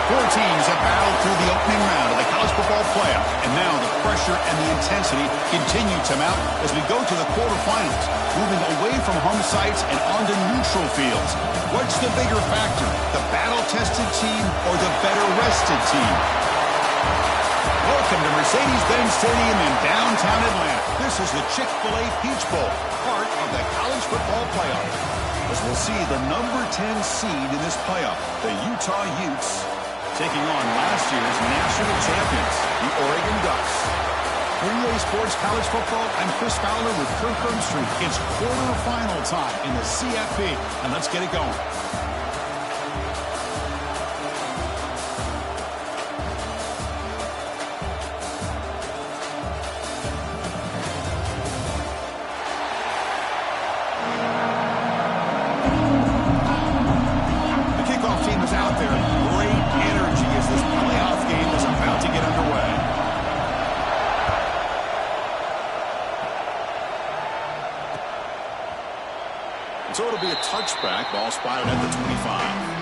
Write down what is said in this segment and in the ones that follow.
Four teams have battled through the opening round of the college football playoff, and now the pressure and the intensity continue to mount as we go to the quarterfinals, moving away from home sites and onto neutral fields. What's the bigger factor, the battle-tested team or the better-rested team? Welcome to Mercedes-Benz Stadium in downtown Atlanta. This is the Chick-fil-A Peach Bowl, part of the college football playoff. As we'll see the number 10 seed in this playoff, the Utah Utes, taking on last year's national champions, the Oregon Ducks. Greenway Sports College Football, I'm Chris Fowler with Kirk Herbstreit. It's quarterfinal time in the CFP, and let's get it going. So it'll be a touchback, ball spotted at the 25.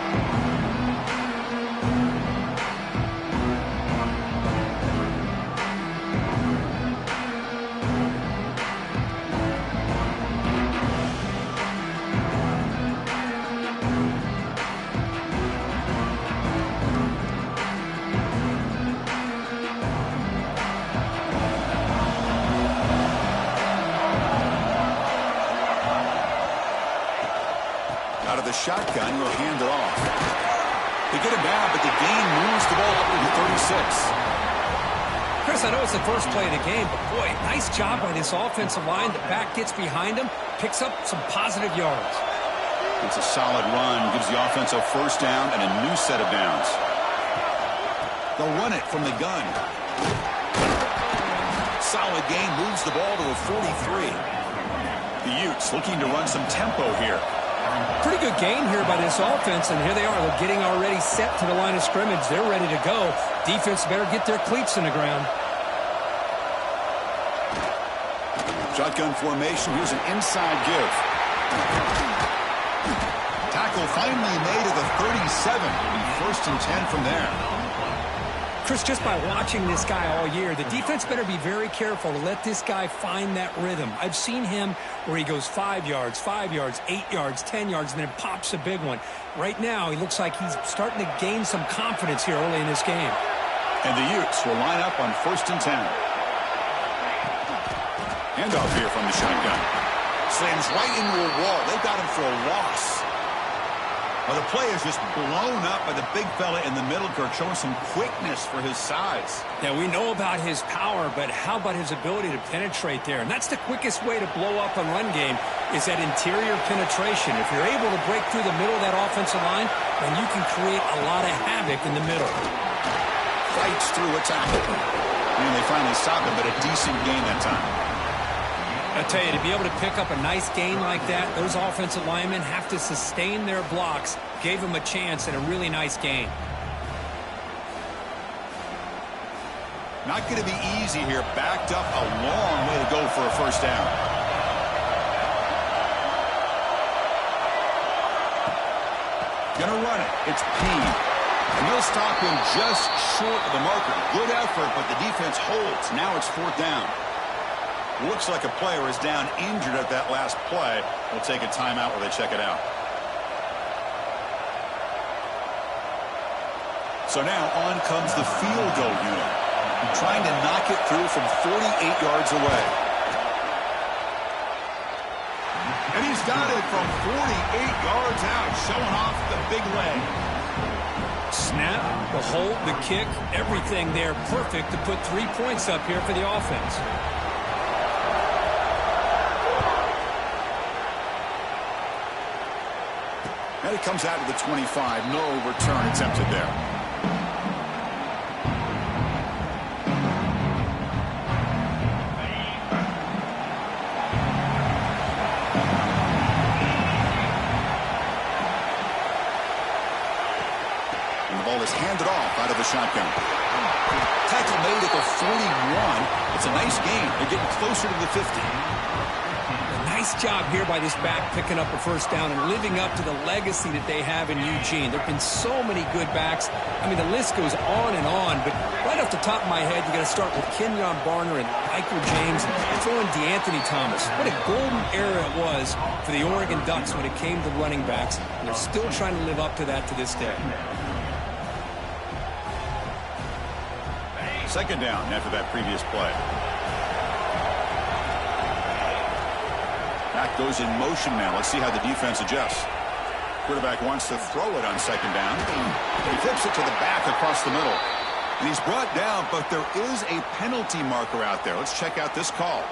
Out of the shotgun, he'll hand it off. They get him down, but the gain moves the ball up to the 36. Chris, I know it's the first play of the game, but boy, nice job by this offensive line. The back gets behind him, picks up some positive yards. It's a solid run, gives the offense a first down and a new set of downs. They'll run it from the gun. Solid gain, moves the ball to the 43. The Utes looking to run some tempo here. Pretty good gain here by this offense, and here they are. They're getting already set to the line of scrimmage. They're ready to go. Defense better get their cleats in the ground. Shotgun formation. Here's an inside give. Tackle finally made at the 37. It'll be first and 10 from there. Chris, just by watching this guy all year, the defense better be very careful to let this guy find that rhythm. I've seen him where he goes 5 yards, 8 yards, 10 yards, and then pops a big one. Right now, he looks like he's starting to gain some confidence here early in this game. And the Utes will line up on first and 10. Handoff here from the shotgun. Slams right into a wall. They've got him for a loss. Well, the play is just blown up by the big fella in the middle, Kirk, showing some quickness for his size. Yeah, we know about his power, but how about his ability to penetrate there? And that's the quickest way to blow up a run game is that interior penetration. If you're able to break through the middle of that offensive line, then you can create a lot of havoc in the middle. Fights through a tackle. And they finally stop him, but a decent gain that time. I tell you, to be able to pick up a nice gain like that, those offensive linemen have to sustain their blocks. Gave them a chance and a really nice gain. Not going to be easy here. Backed up a long way to go for a first down. Gonna run it. It's Payne. And they'll stop him just short of the marker. Good effort, but the defense holds. Now it's fourth down. Looks like a player is down injured at that last play. We'll take a timeout while they check it out. So now on comes the field goal unit, trying to knock it through from 48 yards away. And he's got it from 48 yards out, showing off the big leg. Snap, the hold, the kick, everything there perfect to put 3 points up here for the offense. And it comes out to the 25. No return attempted there. And the ball is handed off out of the shotgun. Tackle made at the 41. It's a nice gain. They're getting closer to the 50. Nice job here by this back picking up a first down and living up to the legacy that they have in Eugene. There have been so many good backs. I mean, the list goes on and on, but right off the top of my head, you got to start with Kenyon Barner and Michael James and throw in DeAnthony Thomas. What a golden era it was for the Oregon Ducks when it came to running backs, and they're still trying to live up to that to this day. Second down after that previous play. Back goes in motion now. Let's see how the defense adjusts. Quarterback wants to throw it on second down. He flips it to the back across the middle. And he's brought down, but there is a penalty marker out there. Let's check out this call.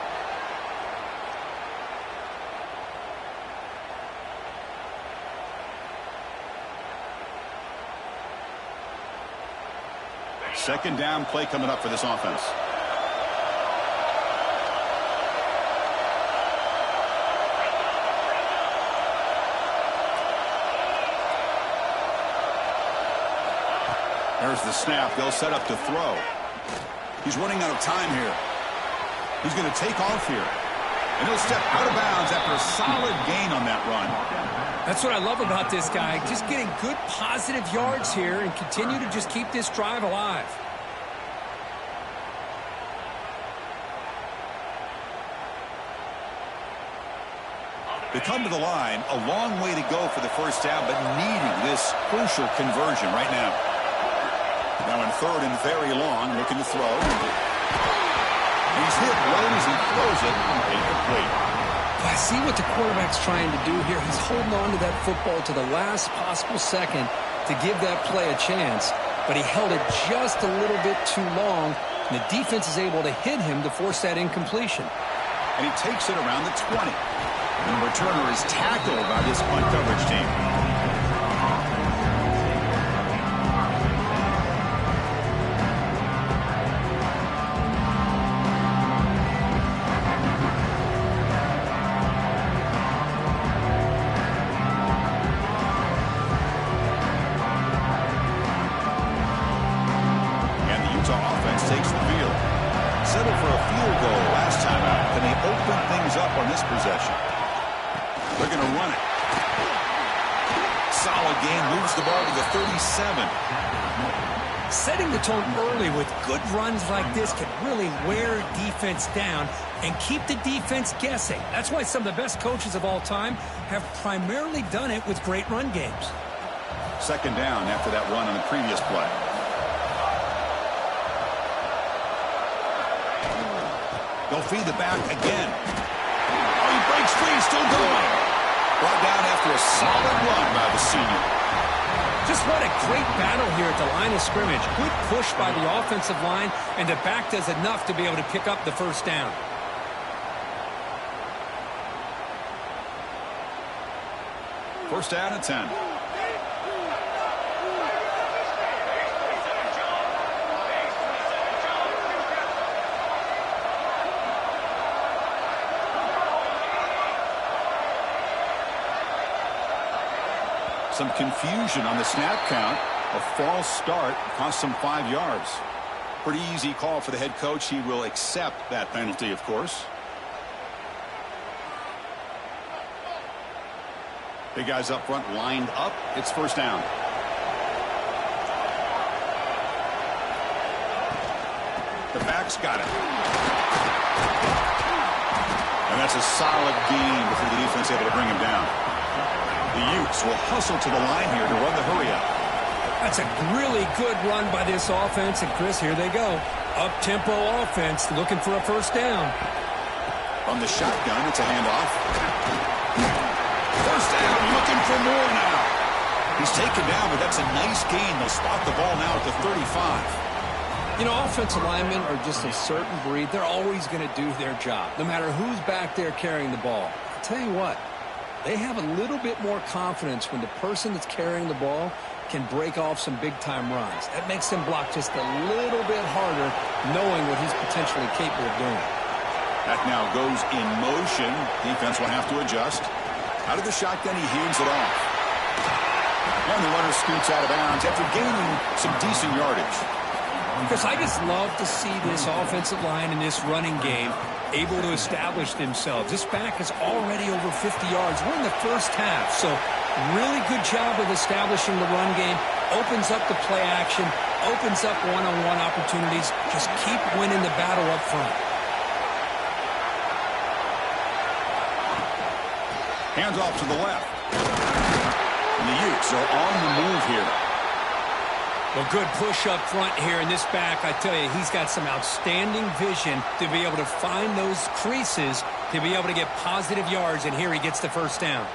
Second down play coming up for this offense. There's the snap. They'll set up to throw. He's running out of time here. He's going to take off here. And he'll step out of bounds after a solid gain on that run. That's what I love about this guy. Just getting good positive yards here and continue to just keep this drive alive. They come to the line, a long way to go for the first down, but needing this crucial conversion right now. Now in third and very long, looking to throw. He's hit right as he throws it. Incomplete. I see what the quarterback's trying to do here. He's holding on to that football to the last possible second to give that play a chance, but he held it just a little bit too long, and the defense is able to hit him to force that incompletion. And he takes it around the 20. And the returner is tackled by this punt coverage team. And the Utah offense takes the field. Settled for a field goal last time out. Can they open things up on this possession? They're going to run it. Solid game, moves the ball to the 37. Setting the tone early with good runs like this can really wear defense down and keep the defense guessing. That's why some of the best coaches of all time have primarily done it with great run games. Second down after that run on the previous play. They'll feed the back again. Oh, he breaks free, still going. Brought down after a solid run by the senior. Just what a great battle here at the line of scrimmage. Good push by the offensive line, and the back does enough to be able to pick up the first down. First down at 10. Some confusion on the snap count. A false start cost some 5 yards. Pretty easy call for the head coach. He will accept that penalty, of course. Big guys up front lined up. It's first down. The back's got it. And that's a solid gain before the defense able to bring him down. The Utes will hustle to the line here to run the hurry up. That's a really good run by this offense. And, Chris, here they go. Up-tempo offense looking for a first down. From the shotgun, it's a handoff. First down, looking for more now. He's taken down, but that's a nice gain. They'll spot the ball now at the 35. You know, offensive linemen are just a certain breed. They're always going to do their job, no matter who's back there carrying the ball. I'll tell you what. They have a little bit more confidence when the person that's carrying the ball can break off some big-time runs. That makes them block just a little bit harder, knowing what he's potentially capable of doing. That now goes in motion. Defense will have to adjust. Out of the shotgun, he hands it off. And the runner scoots out of bounds after gaining some decent yardage. Chris, I just love to see this offensive line and this running game able to establish themselves. This back is already over 50 yards. We're in the first half, so really good job of establishing the run game. Opens up the play action, opens up one-on-one opportunities. Just keep winning the battle up front. Hands off to the left. And the Utes are on the move here. Well, good push up front here in this back. I tell you, he's got some outstanding vision to be able to find those creases, to be able to get positive yards, and here he gets the first down.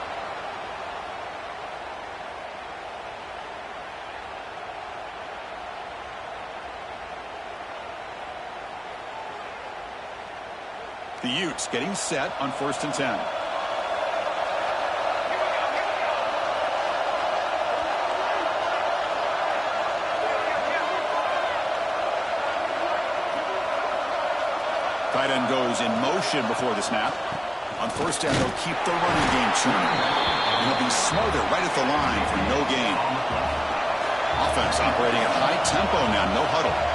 The Utes getting set on 1st and 10. Tight end goes in motion before the snap. On 1st down, they'll keep the running game turning. And they'll be smarter right at the line for no gain. Offense operating at high tempo now, no huddle.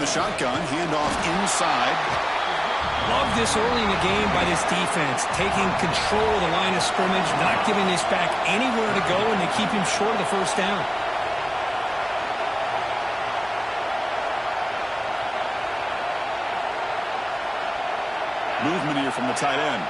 The shotgun, handoff inside. Love this early in the game by this defense, taking control of the line of scrimmage, not giving this back anywhere to go, and they keep him short of the first down. Movement here from the tight end.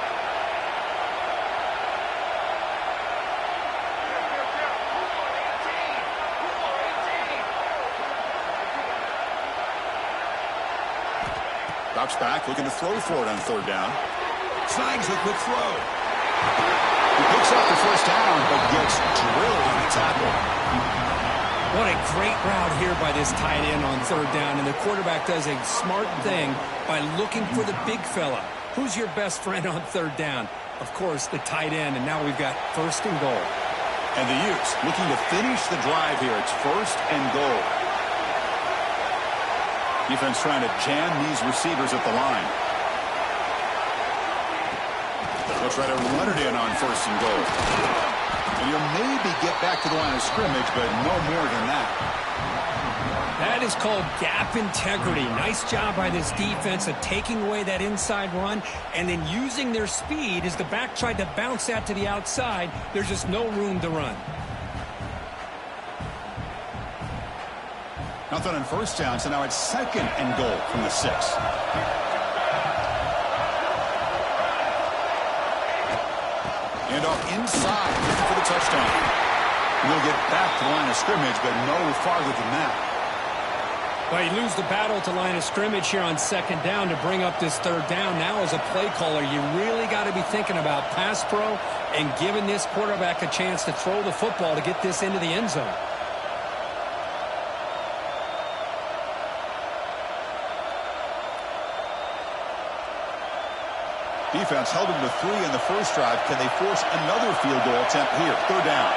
Drops back, looking to throw for it on 3rd down. Snags the quick throw. He picks up the first down, but gets drilled on the tackle. What a great route here by this tight end on 3rd down, and the quarterback does a smart thing by looking for the big fella. Who's your best friend on 3rd down? Of course, the tight end, and now we've got 1st and goal. And the Utes looking to finish the drive here. It's 1st and goal. Defense trying to jam these receivers at the line. They'll try to run it in on 1st and goal. And you'll maybe get back to the line of scrimmage, but no more than that. That is called gap integrity. Nice job by this defense of taking away that inside run and then using their speed as the back tried to bounce that to the outside. There's just no room to run. Nothing on 1st down, so now it's 2nd and goal from the 6. And off inside, looking for the touchdown. He'll get back to the line of scrimmage, but no farther than that. Well, you lose the battle to line of scrimmage here on 2nd down to bring up this 3rd down. Now as a play caller, you really got to be thinking about pass pro and giving this quarterback a chance to throw the football to get this into the end zone. Defense held them to 3 in the first drive. Can they force another field goal attempt here? 3rd down.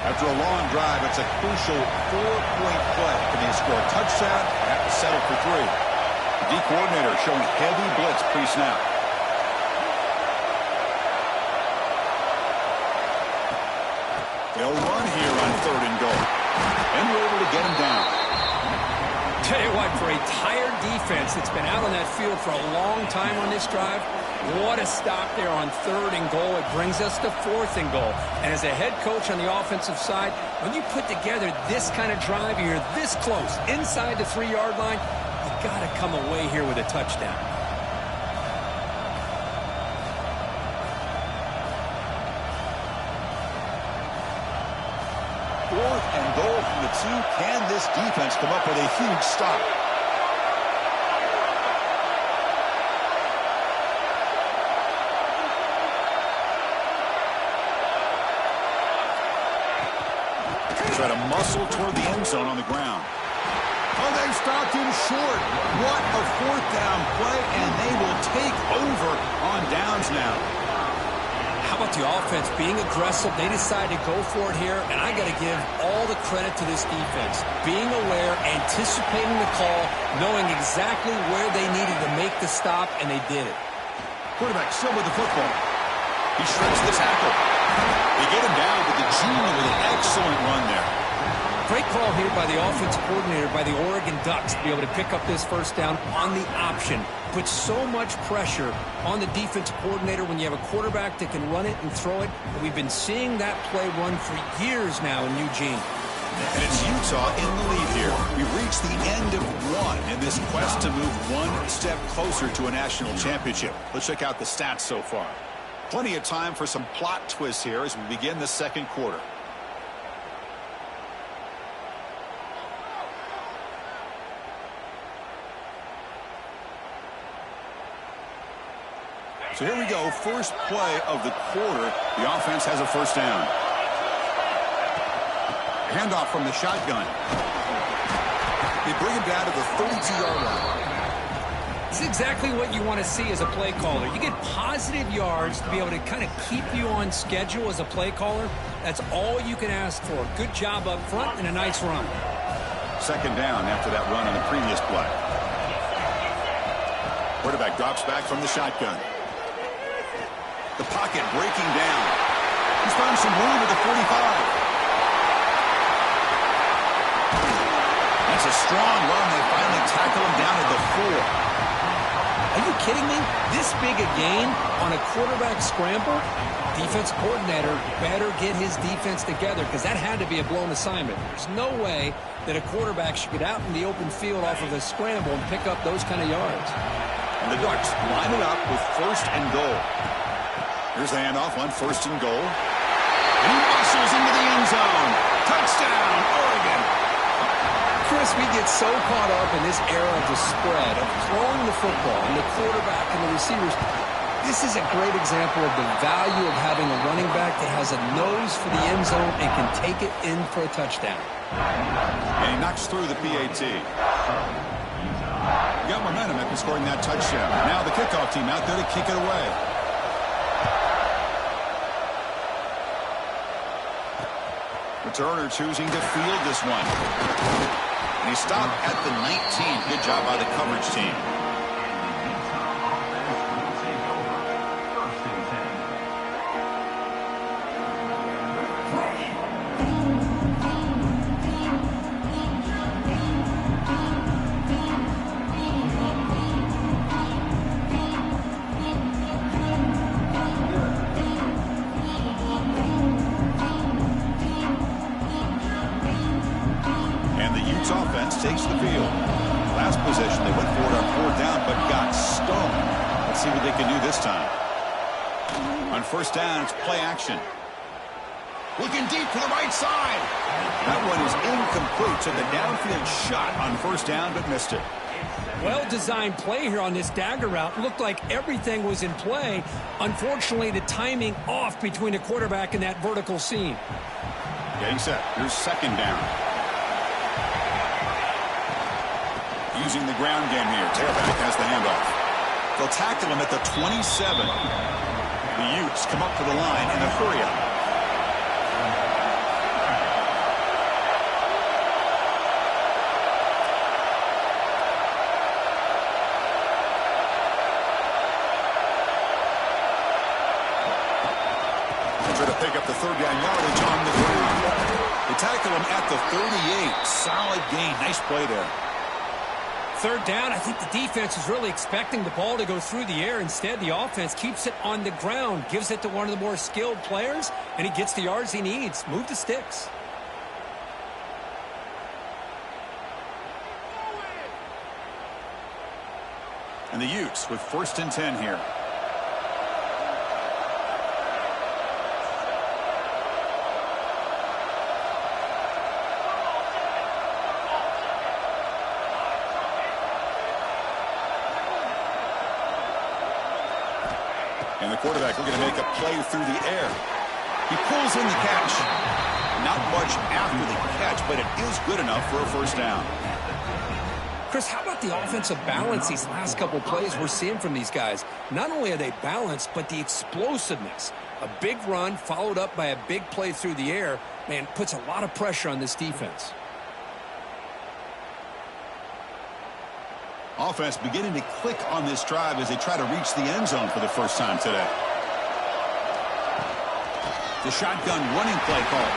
After a long drive, it's a crucial 4-point play. Can they score a touchdown? They have to settle for 3. The D coordinator showing heavy blitz pre-snap. They'll run here on 3rd and goal. And they're able to get him down. Tell you what, for a tired defense that's been out on that field for a long time on this drive, what a stop there on 3rd and goal. It brings us to 4th and goal. And as a head coach on the offensive side, when you put together this kind of drive, you're this close, inside the 3-yard line, you got to come away here with a touchdown. Fourth and 2. Can this defense come up with a huge stop? Try to muscle toward the end zone on the ground. Oh, they stopped him short. What a fourth down play, and they will take over on downs now. How about the offense being aggressive? They decide to go for it here, and I got to give all the credit to this defense. Being aware, anticipating the call, knowing exactly where they needed to make the stop, and they did it. Quarterback still with the football. He shreds the tackle. They get him down, but the junior with an excellent run there. Great call here by the offensive coordinator, by the Oregon Ducks, to be able to pick up this first down on the option. Puts so much pressure on the defensive coordinator when you have a quarterback that can run it and throw it. We've been seeing that play run for years now in Eugene. And it's Utah in the lead here. We've reached the end of one in this quest to move one step closer to a national championship. Let's check out the stats so far. Plenty of time for some plot twists here as we begin the second quarter. So here we go, first play of the quarter. The offense has a first down. Handoff from the shotgun. They bring him down to the 32-yard line. This is exactly what you want to see as a play caller. You get positive yards to be able to kind of keep you on schedule as a play caller. That's all you can ask for. Good job up front and a nice run. Second down after that run on the previous play. Quarterback drops back from the shotgun. The pocket breaking down. He's found some room at the 45. That's a strong run. They finally tackle him down at the 4. Are you kidding me? This big a gain on a quarterback scramble? Defense coordinator better get his defense together because that had to be a blown assignment. There's no way that a quarterback should get out in the open field off of a scramble and pick up those kind of yards. And the Ducks line it up with first and goal. Here's the handoff on first and goal. And he muscles into the end zone. Touchdown, Oregon. Chris, we get so caught up in this era of the spread, of throwing the football, and the quarterback and the receivers. This is a great example of the value of having a running back that has a nose for the end zone and can take it in for a touchdown. And he knocks through the PAT. He got momentum after scoring that touchdown. Now the kickoff team out there to kick it away. Returner choosing to field this one. And he stopped at the 19. Good job by the coverage team. Takes the field. Last possession, they went for it on fourth down, but got stoned. Let's see what they can do this time. On first down, it's play action. Looking deep to the right side. That one is incomplete. Took a downfield shot on first down, but missed it. Well-designed play here on this dagger route. Looked like everything was in play. Unfortunately, the timing off between the quarterback and that vertical seam. Getting set. Here's second down. Using the ground game here. Tailback has the handoff. They'll tackle him at the 27. The Utes come up to the line in a hurry-up. They try to pick up the third-down yardage on the ground. They tackle him at the 38. Solid gain. Nice play there. Third down, I think the defense is really expecting the ball to go through the air. Instead, the offense keeps it on the ground, gives it to one of the more skilled players, and he gets the yards he needs. Move the sticks. And the Utes with first and 10 here. And the quarterback looking to make a play through the air. He pulls in the catch. Not much after the catch, but it is good enough for a first down. Chris, how about the offensive balance these last couple plays we're seeing from these guys? Not only are they balanced, but the explosiveness. A big run followed up by a big play through the air, man, puts a lot of pressure on this defense. Offense beginning to click on this drive as they try to reach the end zone for the first time today. The shotgun running play call.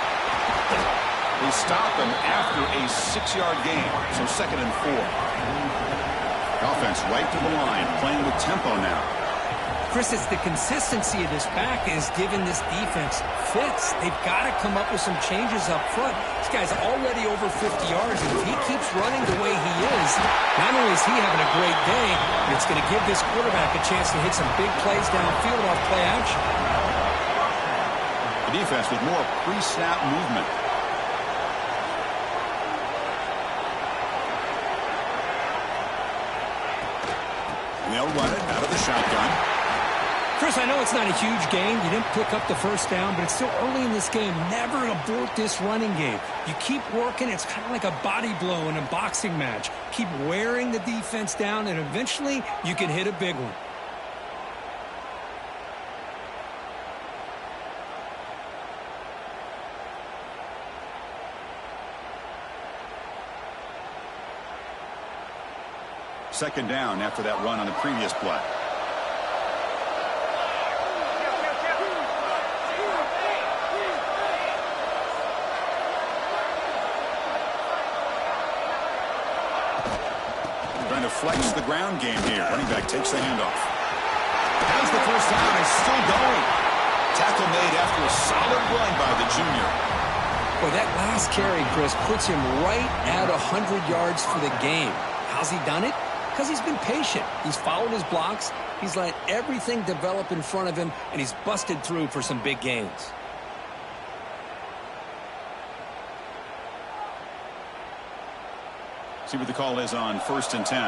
They stop him after a 6-yard gain, so 2nd and 4. Offense right to the line, playing with tempo now. Chris, it's the consistency of this back is giving this defense fits. They've got to come up with some changes up front. This guy's already over 50 yards, and if he keeps running the way he is, not only is he having a great day, but it's going to give this quarterback a chance to hit some big plays downfield off play action. The defense with more pre-snap movement. They'll run it out of the shotgun. Chris, I know it's not a huge gain. You didn't pick up the first down, but it's still early in this game. Never abort this running game. You keep working. It's kind of like a body blow in a boxing match. Keep wearing the defense down, and eventually you can hit a big one. Second down after that run on the previous play. Trying to flex the ground game here. Running back takes the handoff. Has the first down and still going. Tackle made after a solid run by the junior. Boy, that last carry, Chris, puts him right at 100 yards for the game. How's he done it? Because he's been patient. He's followed his blocks. He's let everything develop in front of him, and he's busted through for some big gains. See what the call is on 1st and 10.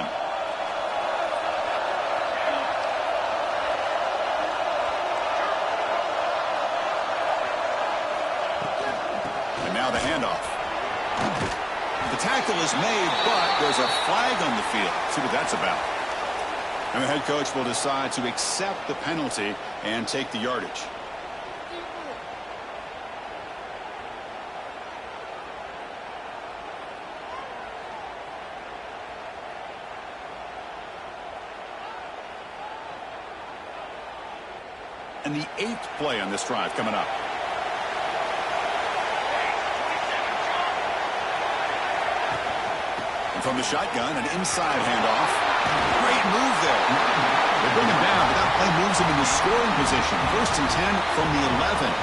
And now the handoff. The tackle is made, but there's a flag on the field. See what that's about. And the head coach will decide to accept the penalty and take the yardage. And the 8th play on this drive coming up. And from the shotgun, an inside handoff. Great move there. They bring him down, but that play moves him into scoring position. 1st and 10 from the 11.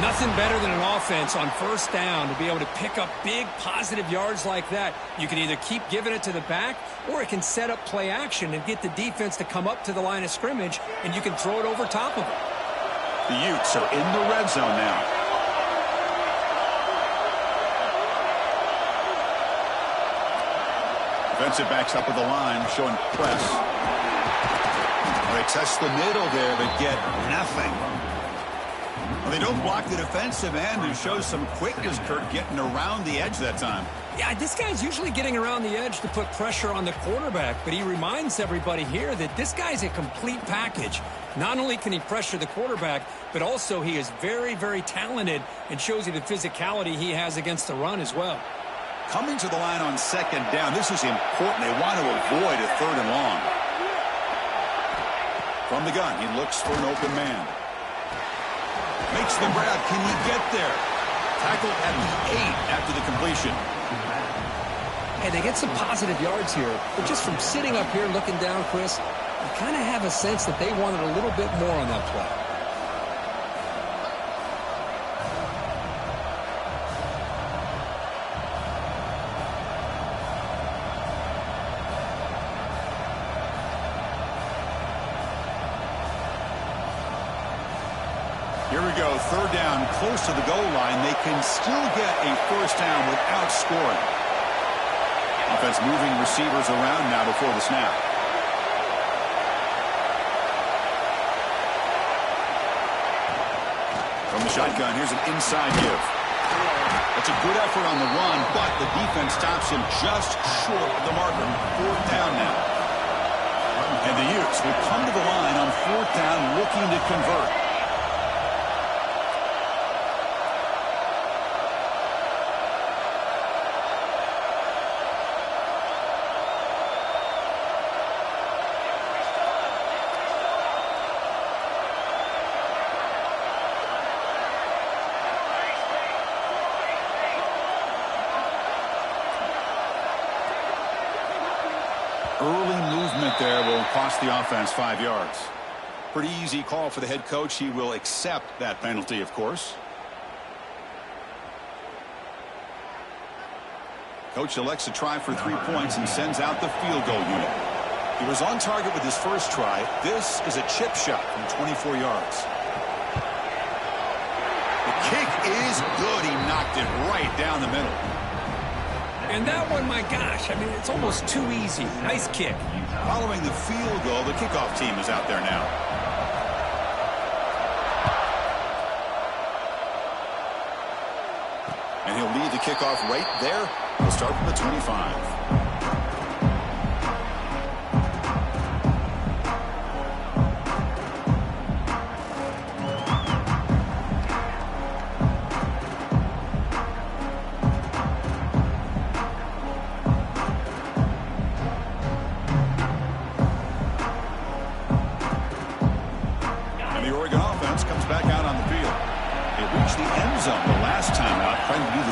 Nothing better than an offense on first down to be able to pick up big positive yards like that. You can either keep giving it to the back, or it can set up play action and get the defense to come up to the line of scrimmage, and you can throw it over top of it. The Utes are in the red zone now. Defensive backs up with the line, showing press. They test the middle there, but get nothing. Well, they don't block the defensive end and show some quickness, Kurt, getting around the edge that time. Yeah, this guy's usually getting around the edge to put pressure on the quarterback, but he reminds everybody here that this guy's a complete package. Not only can he pressure the quarterback, but also he is very, very talented and shows you the physicality he has against the run as well. Coming to the line on 2nd down, this is important. They want to avoid a 3rd and long. From the gun, he looks for an open man. Makes the grab. Can he get there? Tackle at the 8 after the completion. Hey, they get some positive yards here, but just from sitting up here looking down, Chris, you kind of have a sense that they wanted a little bit more on that play. Here we go, 3rd down, close to the goal line. They can still get a first down without scoring. Offense moving receivers around now before the snap. the shotgun, here's an inside give. That's a good effort on the run, but the defense stops him just short of the marker. 4th down now. And the Utes will come to the line on 4th down looking to convert. Early movement there will cost the offense 5 yards. Pretty easy call for the head coach. He will accept that penalty, of course. Coach elects to try for 3 points and sends out the field goal unit. He was on target with his first try. This is a chip shot from 24 yards. The kick is good. He knocked it right down the middle. And that one, my gosh, I mean, it's almost too easy. Nice kick. Following the field goal, the kickoff team is out there now. And he'll lead the kickoff right there. We'll start from the 25.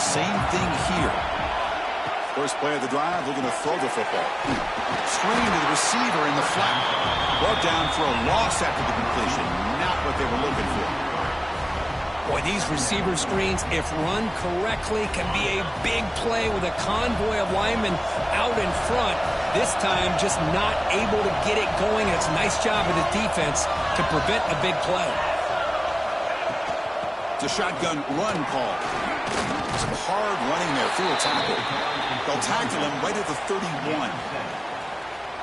Same thing here. First play of the drive, looking to throw the football. Screen to the receiver in the flat. Brought down for a loss after the completion. Not what they were looking for. Boy, these receiver screens, if run correctly, can be a big play with a convoy of linemen out in front. This time, just not able to get it going. It's a nice job of the defense to prevent a big play. It's a shotgun run call. Some hard running there through a tackle. They'll tackle him right at the 31.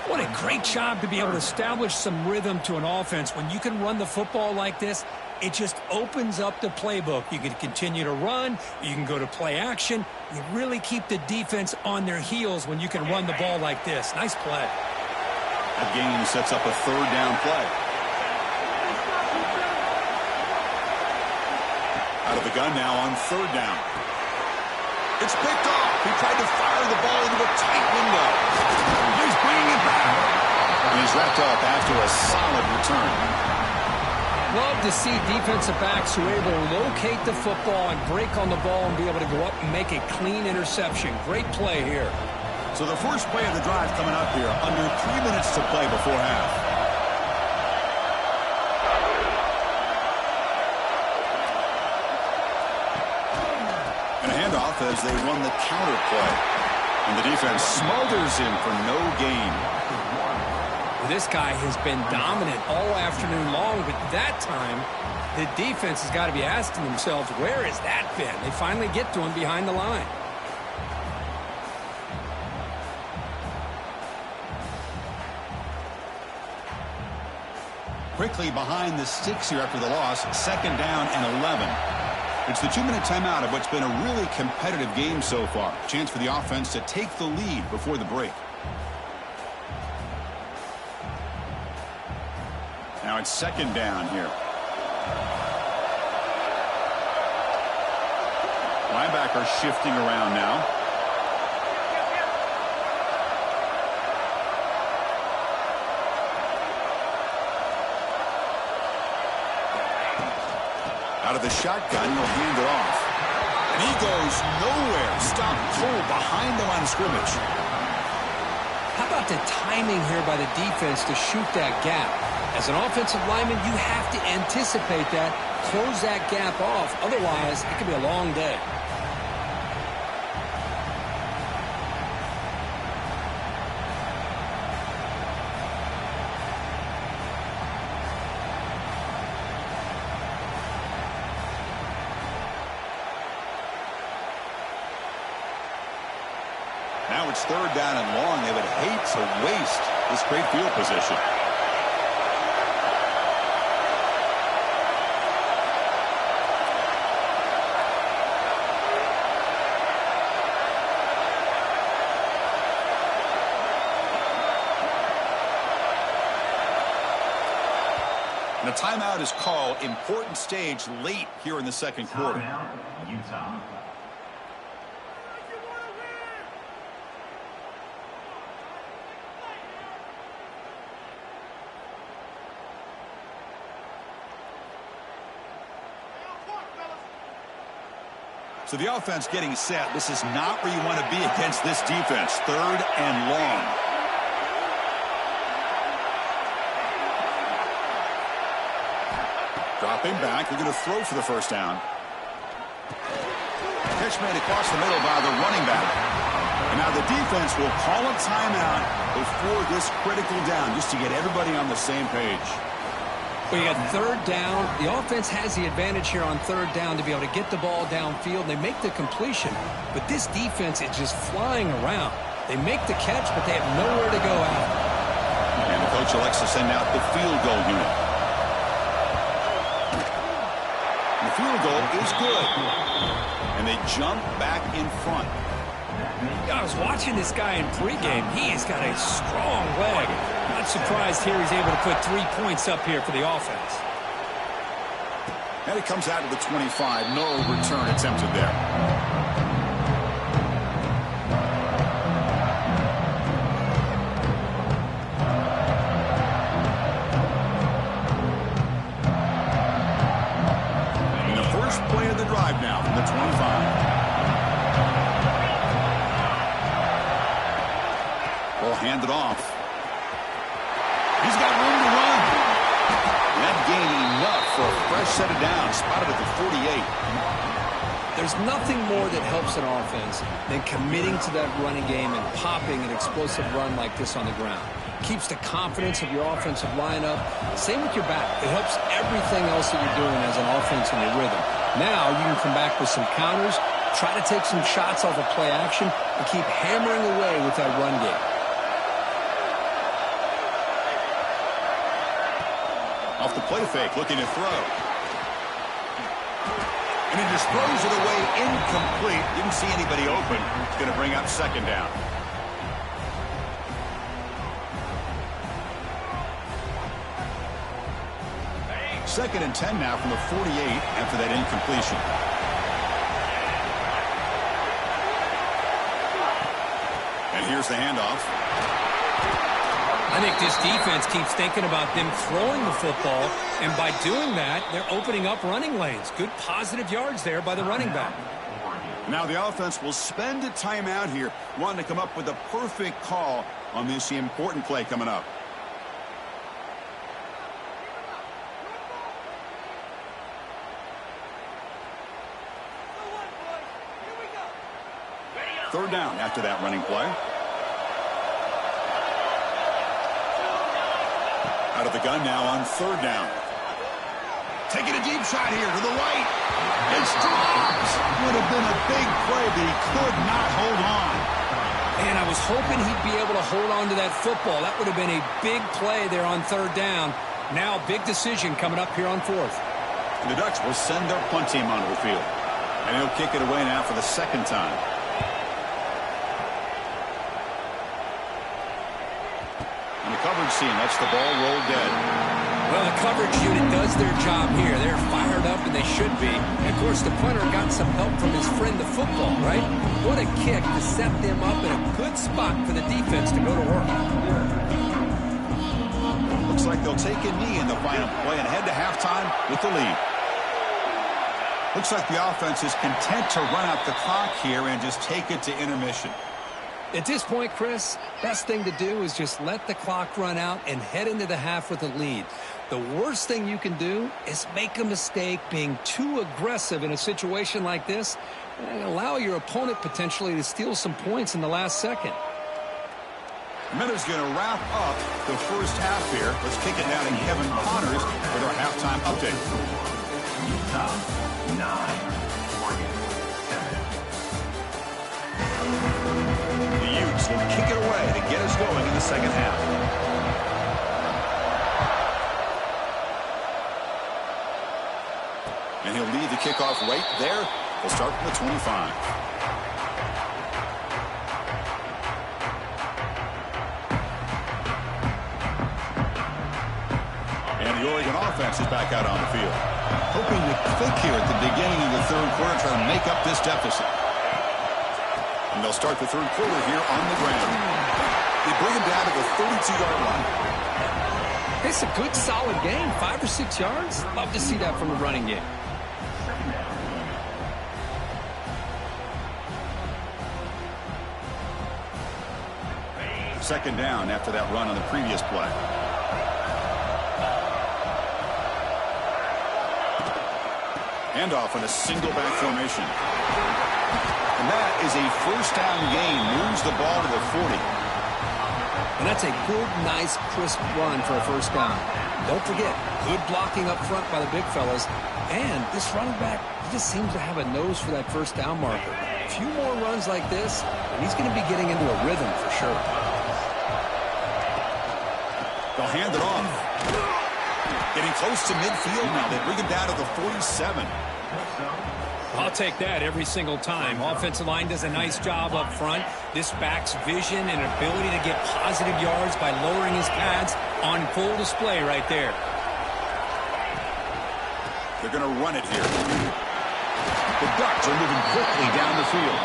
What a great job to be able to establish some rhythm to an offense. When you can run the football like this, it just opens up the playbook. You can continue to run. You can go to play action. You really keep the defense on their heels when you can run the ball like this. Nice play. That game sets up a 3rd down play. Out of the gun now on 3rd down. It's picked off. He tried to fire the ball into a tight window. He's bringing it back. And he's wrapped up after a solid return. Love to see defensive backs who are able to locate the football and break on the ball and be able to go up and make a clean interception. Great play here. So the first play of the drive coming up here. Under 3 minutes to play before half. As they run the counter play. And the defense smothers him for no gain. This guy has been dominant all afternoon long, but that time, the defense has got to be asking themselves, where has that been? They finally get to him behind the line. Quickly behind the sticks here after the loss. 2nd down and 11. It's the 2-minute timeout of what's been a really competitive game so far. Chance for the offense to take the lead before the break. Now it's 2nd down here. Linebacker shifting around now. Out of the shotgun, he'll hand it off. And he goes nowhere. Stop cold behind the line of scrimmage. How about the timing here by the defense to shoot that gap? As an offensive lineman, you have to anticipate that, close that gap off. Otherwise, it could be a long day. Now it's 3rd down and long. They would hate to waste this great field position. And a timeout is called. Important stage late here in the second quarter. Utah. So the offense getting set. This is not where you want to be against this defense. 3rd and long. Dropping back. They're going to throw for the first down. Catch made across the middle by the running back. And now the defense will call a timeout before this critical down just to get everybody on the same page. Well, you got 3rd down. The offense has the advantage here on 3rd down to be able to get the ball downfield. They make the completion, but this defense is just flying around. They make the catch, but they have nowhere to go after. And the coach elects to send out the field goal unit. And the field goal is good. And they jump back in front. I was watching this guy in pregame. He has got a strong leg. Not surprised here he's able to put 3 points up here for the offense. And it comes out to the 25. No return attempted there. And the first play of the drive now from the 25. Ball handed off. He's got room to run. That gained enough for a fresh set of downs. Spotted at the 48. There's nothing more that helps an offense than committing to that running game and popping an explosive run like this on the ground. Keeps the confidence of your offensive lineup. Same with your back. It helps everything else that you're doing as an offense in your rhythm. Now you can come back with some counters, try to take some shots off of play action, and keep hammering away with that run game. Off the play fake, looking to throw. And he just throws it away incomplete. Didn't see anybody open. It's going to bring up 2nd down. Second and 10 now from the 48 after that incompletion. And here's the handoff. I think this defense keeps thinking about them throwing the football, and by doing that, they're opening up running lanes. Good positive yards there by the running back. Now the offense will spend a timeout here, wanting to come up with a perfect call on this important play coming up. Third down after that running play. Out of the gun now on 3rd down. Taking a deep shot here to the right. It's dropped. Would have been a big play, but he could not hold on. And I was hoping he'd be able to hold on to that football. That would have been a big play there on 3rd down. Now, big decision coming up here on 4th. And the Ducks will send their punt team onto the field. And he'll kick it away now for the 2nd time. And the coverage team lets the ball roll dead. Well, the coverage unit does their job here. They're fired up, and they should be. And, of course, the punter got some help from his friend, the football, right? What a kick to set them up in a good spot for the defense to go to work. Looks like they'll take a knee in the final play and head to halftime with the lead. Looks like the offense is content to run out the clock here and just take it to intermission. At this point, Chris, best thing to do is just let the clock run out and head into the half with a lead. The worst thing you can do is make a mistake being too aggressive in a situation like this and allow your opponent potentially to steal some points in the last second. Miller's going to wrap up the first half here. Let's kick it now to Kevin Connors with our halftime update. Utah, 9, Oregon, 7. The Utes will kick it away to get us going in the second half. And he'll lead the kickoff right there. We'll start from the 25. And the Oregon offense offense is back out on the field. Hoping to click here at the beginning of the third quarter, try to make up this deficit. And they'll start the third quarter here on the ground. They bring him down to the 32-yard line. It's a good, solid game. 5 or 6 yards. Love to see that from the running game. Second down after that run on the previous play. Handoff in a single back formation. And that is a first down gain. Moves the ball to the 40. And that's a good, nice, crisp run for a first down. Don't forget, good blocking up front by the big fellas. And this running back just seems to have a nose for that first down marker. A few more runs like this, and he's going to be getting into a rhythm for sure. They'll hand it off. Getting close to midfield now. They bring him down to the 47. I'll take that every single time. Offensive line does a nice job up front. This back's vision and ability to get positive yards by lowering his pads on full display right there. They're going to run it here. The Ducks are moving quickly down the field.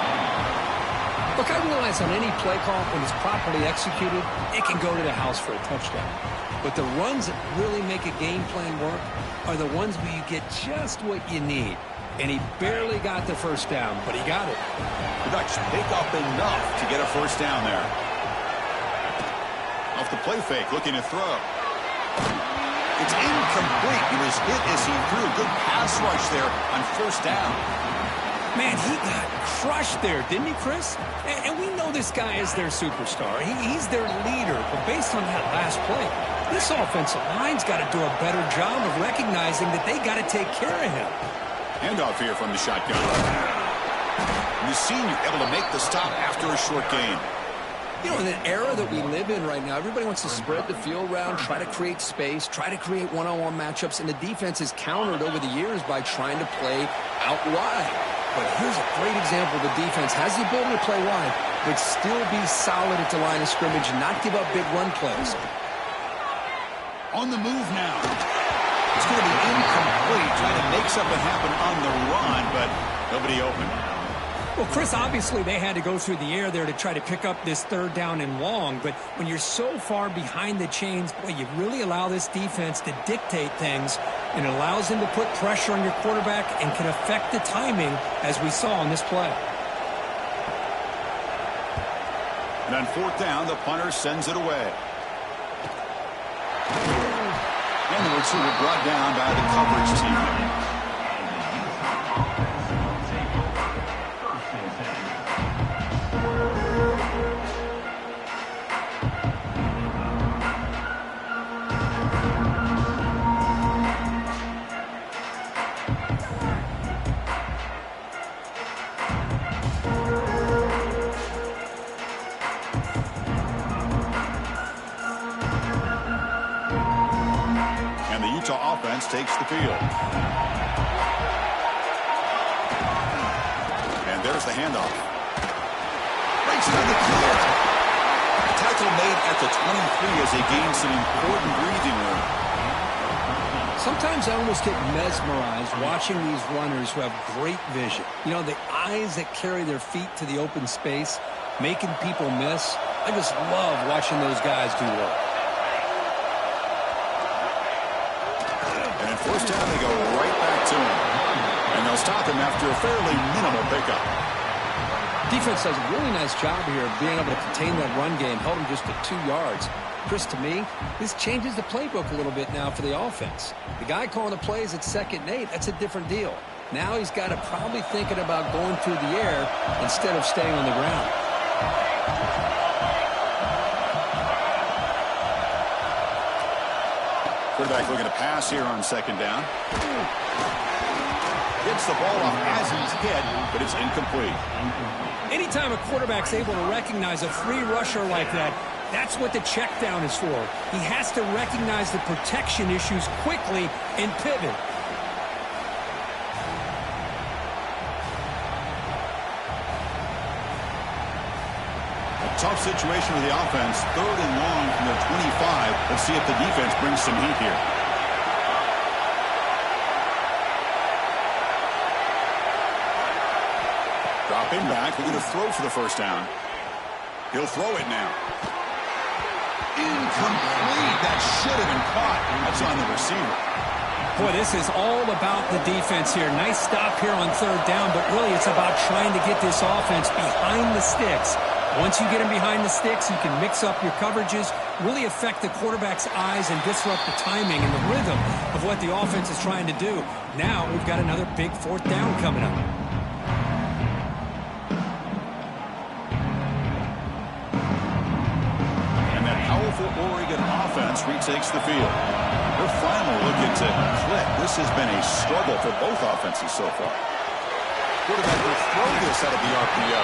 Look, I realize on any play call, when it's properly executed, it can go to the house for a touchdown. But the runs that really make a game plan work are the ones where you get just what you need. And he barely got the first down, but he got it. The Ducks pick up enough to get a first down there. Off the play fake, looking to throw. It's incomplete. He was hit as he threw. Good pass rush there on first down. Man, he got crushed there, didn't he, Chris? And we know this guy is their superstar. He's their leader. But based on that last play, this offensive line's got to do a better job of recognizing that they got to take care of him. Handoff here from the shotgun. And the senior able to make the stop after a short gain. You know, in the era that we live in right now, everybody wants to spread the field around, try to create space, try to create one-on-one matchups, and the defense is countered over the years by trying to play out wide. But here's a great example. The defense has the ability to play wide, but still be solid at the line of scrimmage and not give up big run plays. On the move now. It's going to be incomplete, trying to make something happen on the run, but nobody open. Well, Chris, obviously they had to go through the air there to try to pick up this third down and long, but when you're so far behind the chains, boy, you really allow this defense to dictate things, and it allows them to put pressure on your quarterback and can affect the timing, as we saw on this play. And on fourth down, the punter sends it away. And the receiver brought down by the coverage team. Offense takes the field. And there's the handoff. Breaks it on the clear. Tackle made at the 23 as they gain some important breathing room. Sometimes I almost get mesmerized watching these runners who have great vision. You know, the eyes that carry their feet to the open space, making people miss. I just love watching those guys do work. First down, they go right back to him. And they'll stop him after a fairly minimal pickup. Defense does a really nice job here of being able to contain that run game, held him just to 2 yards. Chris, to me, this changes the playbook a little bit now for the offense. The guy calling the plays at 2nd and 8, that's a different deal. Now he's got to probably thinking about going through the air instead of staying on the ground. Quarterback looking to pass here on 2nd down. Gets the ball off as he's hit, but it's incomplete. Anytime a quarterback's able to recognize a free rusher like that, that's what the check down is for. He has to recognize the protection issues quickly and pivot. Tough situation with the offense. 3rd and long from their 25. Let's see if the defense brings some heat here. Dropping back, looking to throw for the first down. He'll throw it now. Incomplete. That should have been caught. That's on the receiver. Boy, this is all about the defense here. Nice stop here on third down, but really it's about trying to get this offense behind the sticks. Once you get them behind the sticks, you can mix up your coverages, really affect the quarterback's eyes and disrupt the timing and the rhythm of what the offense is trying to do. Now we've got another big fourth down coming up. And that powerful Oregon offense retakes the field. They're finally looking to click. This has been a struggle for both offenses so far. Quarterback will throw this out of the RPO.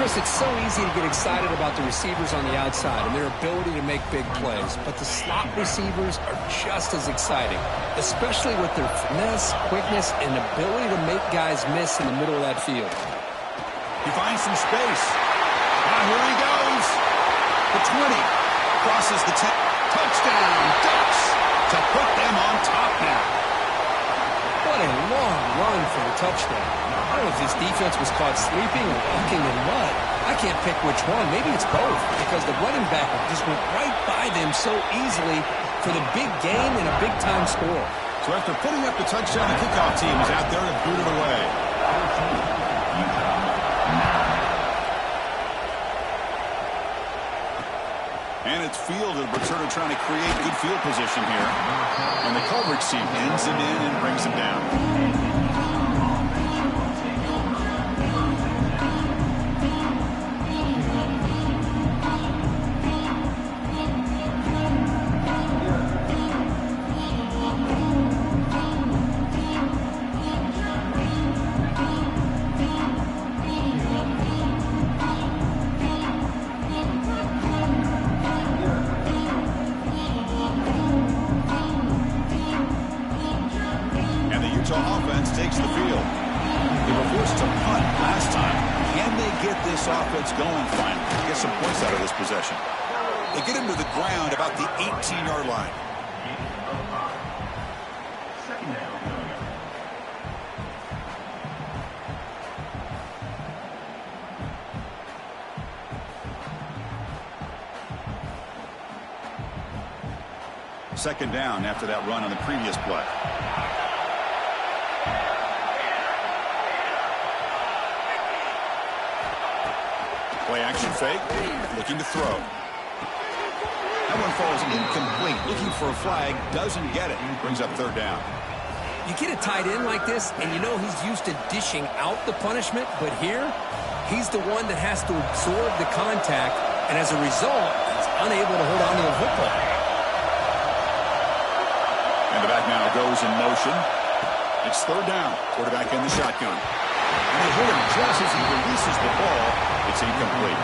Chris, it's so easy to get excited about the receivers on the outside and their ability to make big plays, but the slot receivers are just as exciting, especially with their finesse, quickness, and ability to make guys miss in the middle of that field. He finds some space. Here he goes. The 20. Crosses the 10. Touchdown. Ducks to put them on top now. What a long run for the touchdown. I don't know if this defense was caught sleeping or walking in mud. I can't pick which one. Maybe it's both, because the running back just went right by them so easily for the big gain and a big-time score. So after putting up the touchdown, the kickoff team is out there to boot it away. And it's fielded. Returner trying to create good field position here. And the coverage team ends him in and brings him down. Offense takes the field. They were forced to punt last time. Can they get this offense going finally? Get some points out of this possession. They get him to the ground about the 18-yard line. Second down after that run on the previous play. Play action fake, looking to throw. That one falls incomplete. Looking for a flag, doesn't get it. Brings up third down. You get a tight end like this, and you know he's used to dishing out the punishment, but here, he's the one that has to absorb the contact, and as a result, he's unable to hold on to the football. And the back now goes in motion. It's third down. Quarterback in the shotgun. And they hit him just as he releases the ball. It's incomplete.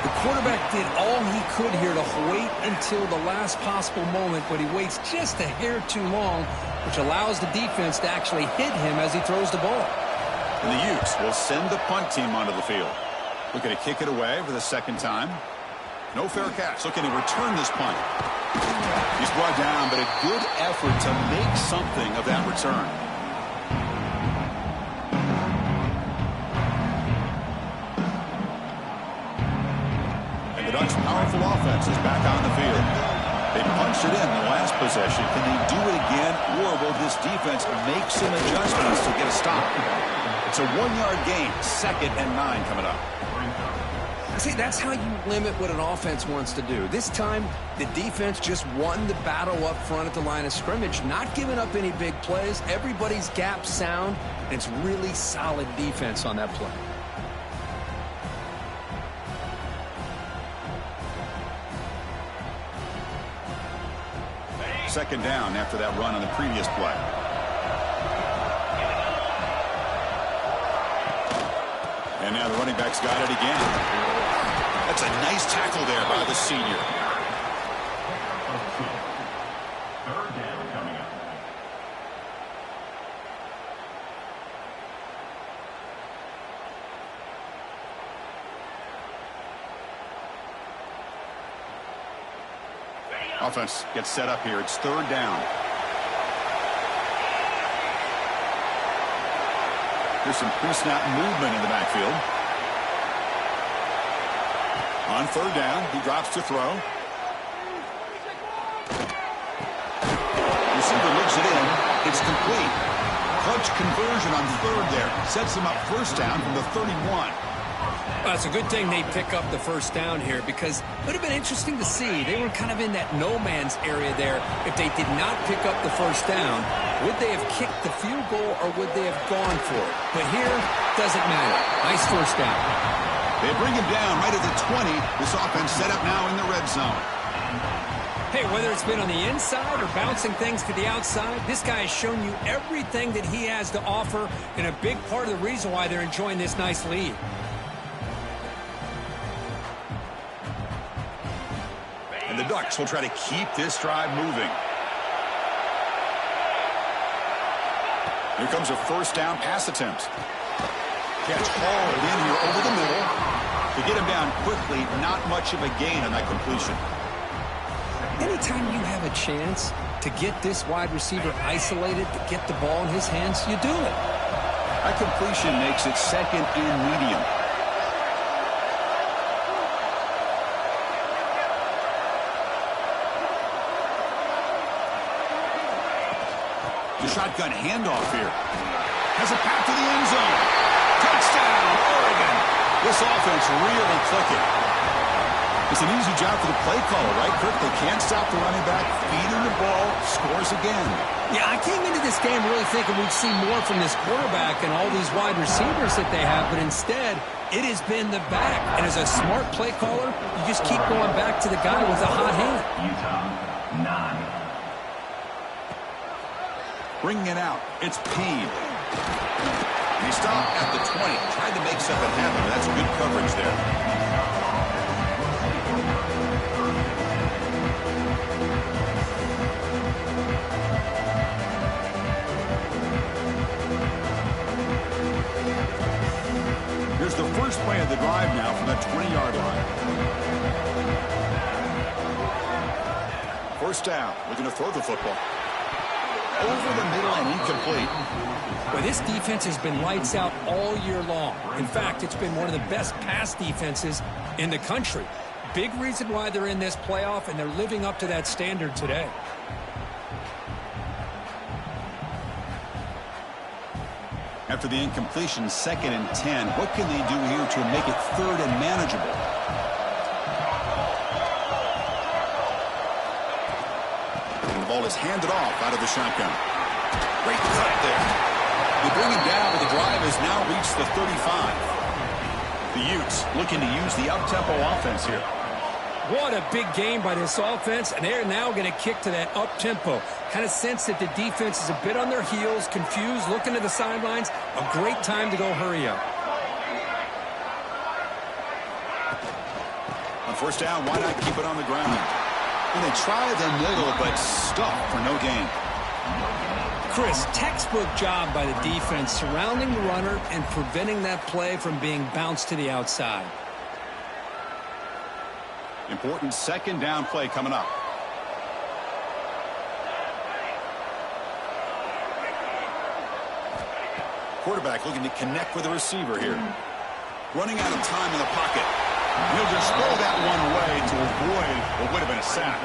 The quarterback did all he could here to wait until the last possible moment, but he waits just a hair too long, which allows the defense to actually hit him as he throws the ball. And the Utes will send the punt team onto the field. Looking to kick it away for the second time. No fair catch. Looking to return this punt. He's brought down, but a good effort to make something of that return. The Ducks' powerful offense is back on the field. They punched it in the last possession. Can they do it again, or will this defense make some adjustments to get a stop? It's a 1-yard gain, 2nd and 9 coming up. See, that's how you limit what an offense wants to do. This time, the defense just won the battle up front at the line of scrimmage, not giving up any big plays. Everybody's gap sound, and it's really solid defense on that play. Second down after that run on the previous play. And now the running back's got it again. That's a nice tackle there by the senior. Third down coming up. Offense gets set up here. It's third down. There's some pre-snap movement in the backfield. On third down, he drops to throw. Receiver looks it in. It's complete. Clutch conversion on third there. Sets him up first down from the 31. Well, it's a good thing they pick up the first down here because it would have been interesting to see. They were kind of in that no man's area there. If they did not pick up the first down, would they have kicked the field goal or would they have gone for it? But here, doesn't matter. Nice first down. They bring him down right at the 20. This offense set up now in the red zone. Hey, whether it's been on the inside or bouncing things to the outside, this guy has shown you everything that he has to offer and a big part of the reason why they're enjoying this nice lead. And the Ducks will try to keep this drive moving. Here comes a first down pass attempt. Catch hauled in here over the middle. To get him down quickly, not much of a gain on that completion. Anytime you have a chance to get this wide receiver isolated, to get the ball in his hands, you do it. That completion makes it second and medium. The shotgun handoff here. Has a path to the end zone. Touchdown, Oregon. This offense really clicking. It's an easy job for the play caller, right, Kirk? They can't stop the running back, feed him the ball, scores again. Yeah, I came into this game really thinking we'd see more from this quarterback and all these wide receivers that they have, but instead, it has been the back. And as a smart play caller, you just keep going back to the guy with the hot hand. Utah, 9. Bringing it out, it's Payne. He stopped at the 20, tried to make something happen, but that's good coverage there. Here's the first play of the drive now from the 20-yard line. First down, looking to throw the football. Over the middle and incomplete. Well, this defense has been lights out all year long. In fact, it's been one of the best pass defenses in the country. Big reason why they're in this playoff, and they're living up to that standard today. After the incompletion, 2nd and 10. What can they do here to make it 3rd and manageable? And the ball is handed off out of the shotgun. Great cut there. They bring him down, but the drive has now reached the 35. The Utes looking to use the up-tempo offense here. What a big game by this offense, and they're now going to kick to that up-tempo. Kind of sense that the defense is a bit on their heels, confused, looking to the sidelines. A great time to go hurry up. On first down, why not keep it on the ground? And they try the middle, but stuck for no gain. Chris, textbook job by the defense surrounding the runner and preventing that play from being bounced to the outside. Important 2nd down play coming up. Quarterback looking to connect with the receiver here. Running out of time in the pocket. He'll just throw that one away to avoid what would have been a sack.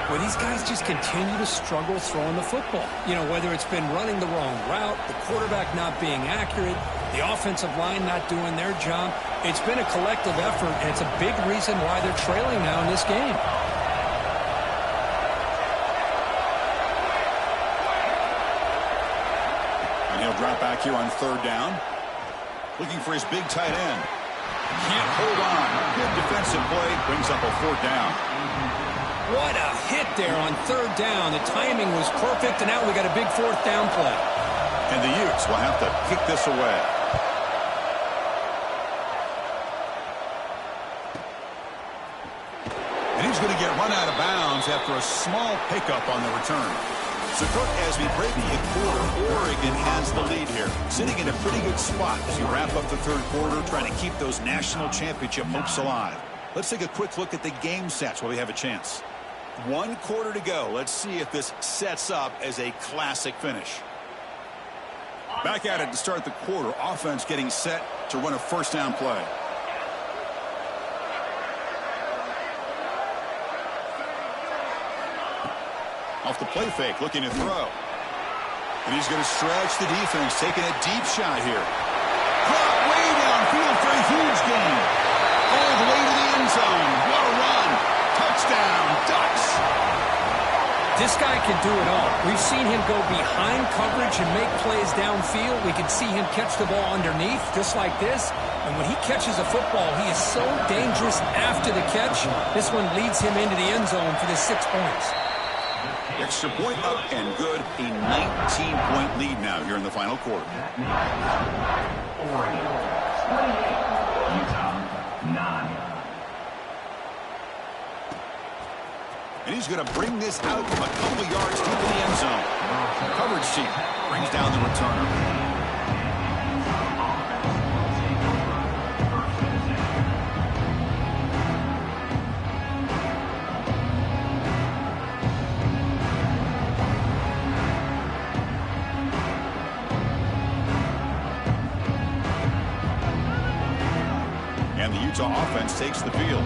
Well, these guys just continue to struggle throwing the football. You know, whether it's been running the wrong route, the quarterback not being accurate, the offensive line not doing their job. It's been a collective effort, and it's a big reason why they're trailing now in this game. And he'll drop back here on 3rd down. Looking for his big tight end. Can't hold on. Good defensive play. Brings up a 4th down. What a hit there on 3rd down. The timing was perfect, and now we got a big 4th down play. And the Utes will have to kick this away. And he's going to get run out of bounds after a small pickup on the return. So, Kirk, as we break the quarter, Oregon has the lead here. Sitting in a pretty good spot as you wrap up the 3rd quarter, trying to keep those national championship hopes alive. Let's take a quick look at the game stats while we have a chance. 1 quarter to go. Let's see if this sets up as a classic finish. Back at it to start the quarter. Offense getting set to run a first down play. Off the play fake, looking to throw. And he's going to stretch the defense, taking a deep shot here. Caught way downfield for a huge gain. All the way to the end zone. What a run. Touchdown, Ducks. This guy can do it all. We've seen him go behind coverage and make plays downfield. We can see him catch the ball underneath, just like this. And when he catches a football, he is so dangerous after the catch. This one leads him into the end zone for the 6 points. Extra point up and good. A 19-point lead now here in the final quarter. Utah 9. And he's going to bring this out from a couple of yards deep in the end zone. Coverage team brings down the returner. And the Utah offense takes the field.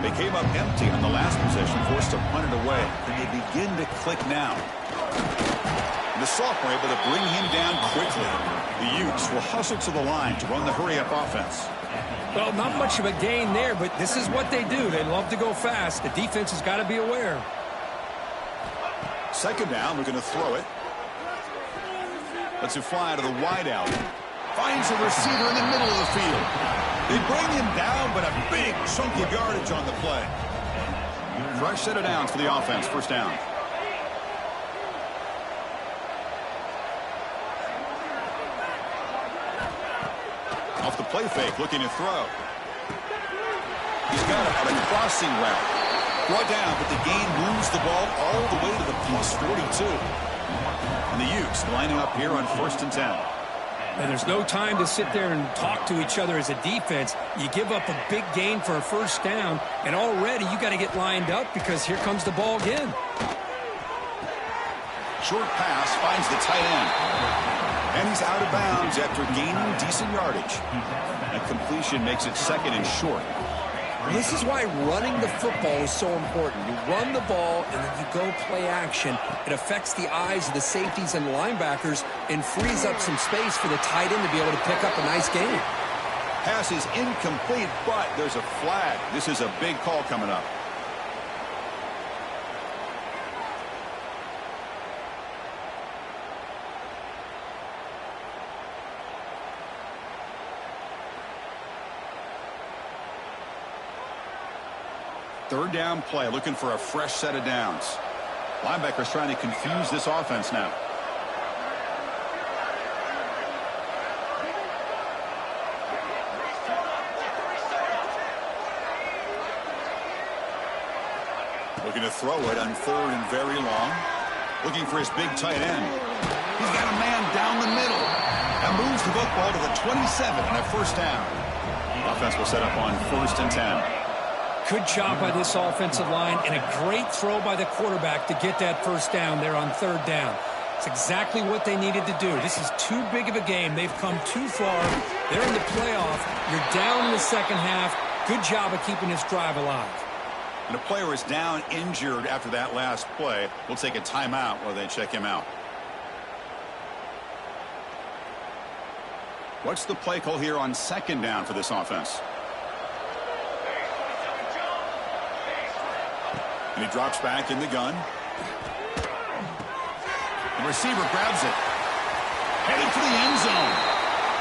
They came up empty on the last possession, forced to punt it away. And they begin to click now. And the sophomore able to bring him down quickly. The Utes will hustle to the line to run the hurry-up offense. Well, not much of a gain there, but this is what they do. They love to go fast. The defense has got to be aware. Second down, we're going to throw it. Lets it fly to the wideout. Finds a receiver in the middle of the field. They bring him down, but a big chunk of yardage on the play. Fresh set of downs for the offense. First down. Off the play fake, looking to throw. He's got it on a crossing route. Brought down, but the gain moves the ball all the way to the plus 42. And the Utes lining up here on 1st and 10. And there's no time to sit there and talk to each other as a defense. You give up a big gain for a first down, and already you got to get lined up because here comes the ball again. Short pass finds the tight end. And he's out of bounds after gaining decent yardage. And completion makes it 2nd and short. Well, this is why running the football is so important. You run the ball, and then you go play action. It affects the eyes of the safeties and linebackers and frees up some space for the tight end to be able to pick up a nice gain. Pass is incomplete, but there's a flag. This is a big call coming up. Third down play, looking for a fresh set of downs. Linebackers trying to confuse this offense now. Looking to throw it on 3rd and very long. Looking for his big tight end. He's got a man down the middle. And moves the football to the 27 and a first down. Offense will set up on 1st and 10. Good job by this offensive line and a great throw by the quarterback to get that first down there on 3rd down. It's exactly what they needed to do. This is too big of a game. They've come too far. They're in the playoff. You're down in the second half. Good job of keeping this drive alive. And a player is down injured after that last play. We'll take a timeout while they check him out. What's the play call here on 2nd down for this offense? And he drops back in the gun. The receiver grabs it. Headed for the end zone.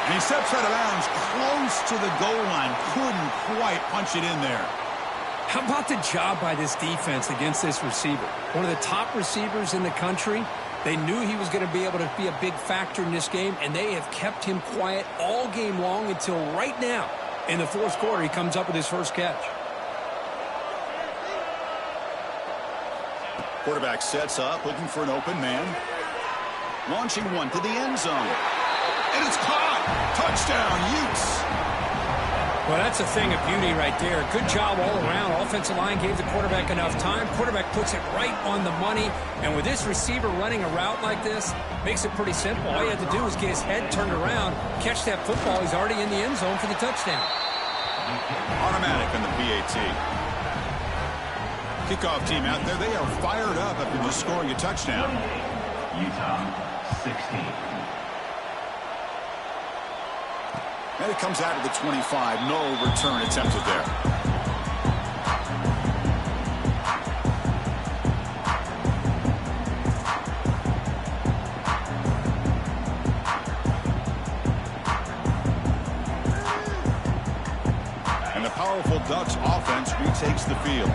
And he steps out of bounds close to the goal line. Couldn't quite punch it in there. How about the job by this defense against this receiver? One of the top receivers in the country. They knew he was going to be able to be a big factor in this game, and they have kept him quiet all game long until right now. In the 4th quarter, he comes up with his first catch. Quarterback sets up, looking for an open man. Launching one to the end zone. And it's caught. Touchdown, Utes. Well, that's a thing of beauty right there. Good job all around. Offensive line gave the quarterback enough time. Quarterback puts it right on the money. And with this receiver running a route like this, makes it pretty simple. All you have to do is get his head turned around, catch that football. He's already in the end zone for the touchdown. Automatic on the PAT. Kickoff team out there. They are fired up after just scoring a touchdown. Utah 16. And it comes out of the 25. No return attempted there. And the powerful Ducks offense retakes the field.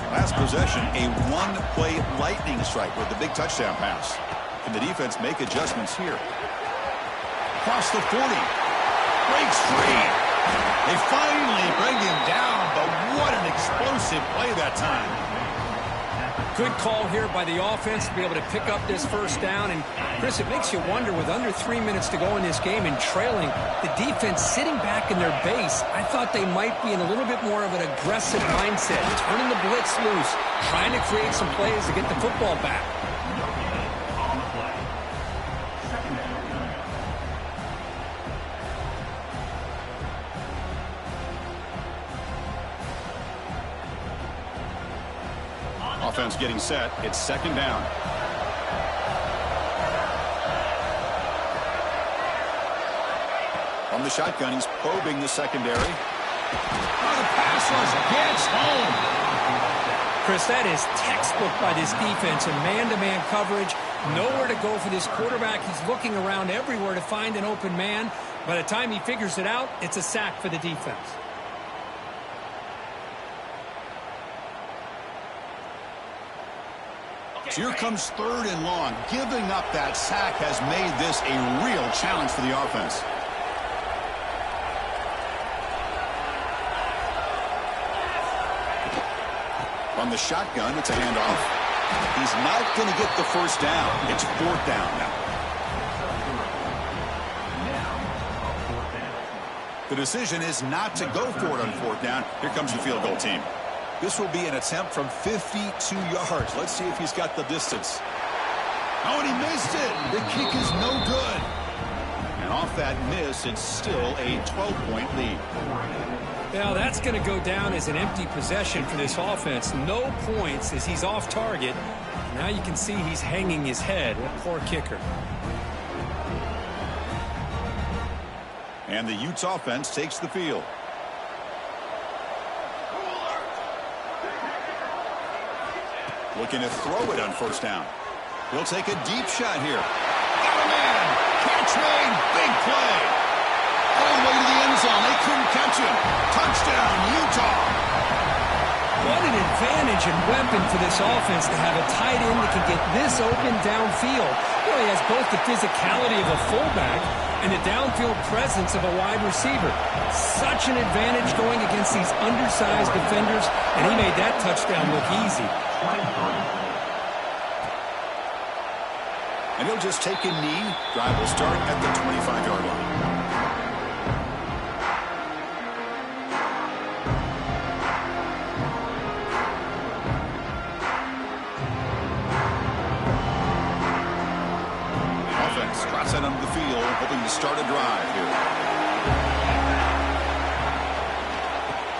Last possession, a one-play lightning strike with the big touchdown pass. Can the defense make adjustments here? Across the 40. Breaks free. They finally bring him down, but what an explosive play that time. Good call here by the offense to be able to pick up this first down. And, Chris, it makes you wonder, with under 3 minutes to go in this game and trailing, the defense sitting back in their base, I thought they might be in a little bit more of an aggressive mindset, turning the blitz loose, trying to create some plays to get the football back. Offense getting set. It's second down. From the shotgun, he's probing the secondary. Oh, the pass rush gets home. Chris, that is textbook by this defense in man-to-man coverage. Nowhere to go for this quarterback. He's looking around everywhere to find an open man. By the time he figures it out, it's a sack for the defense. So here comes third and long. Giving up that sack has made this a real challenge for the offense. From the shotgun, it's a handoff. He's not going to get the first down. It's fourth down now. The decision is not to go for it on fourth down. Here comes the field goal team. This will be an attempt from 52 yards. Let's see if he's got the distance. Oh, and he missed it. The kick is no good. And off that miss, it's still a 12-point lead. Now, that's going to go down as an empty possession for this offense. No points as he's off target. Now you can see he's hanging his head. What a poor kicker. And the Utes offense takes the field. Looking to throw it on first down. He'll take a deep shot here. Got a man. Catch made. Big play. All the way to the end zone. They couldn't catch him. Touchdown, Utah. What an advantage and weapon for this offense to have a tight end that can get this open downfield. You know, he has both the physicality of a fullback and the downfield presence of a wide receiver. Such an advantage going against these undersized defenders, and he made that touchdown look easy. And he'll just take a knee. Drive will start at the 25-yard line. The offense trots out onto the field, hoping to start a drive here.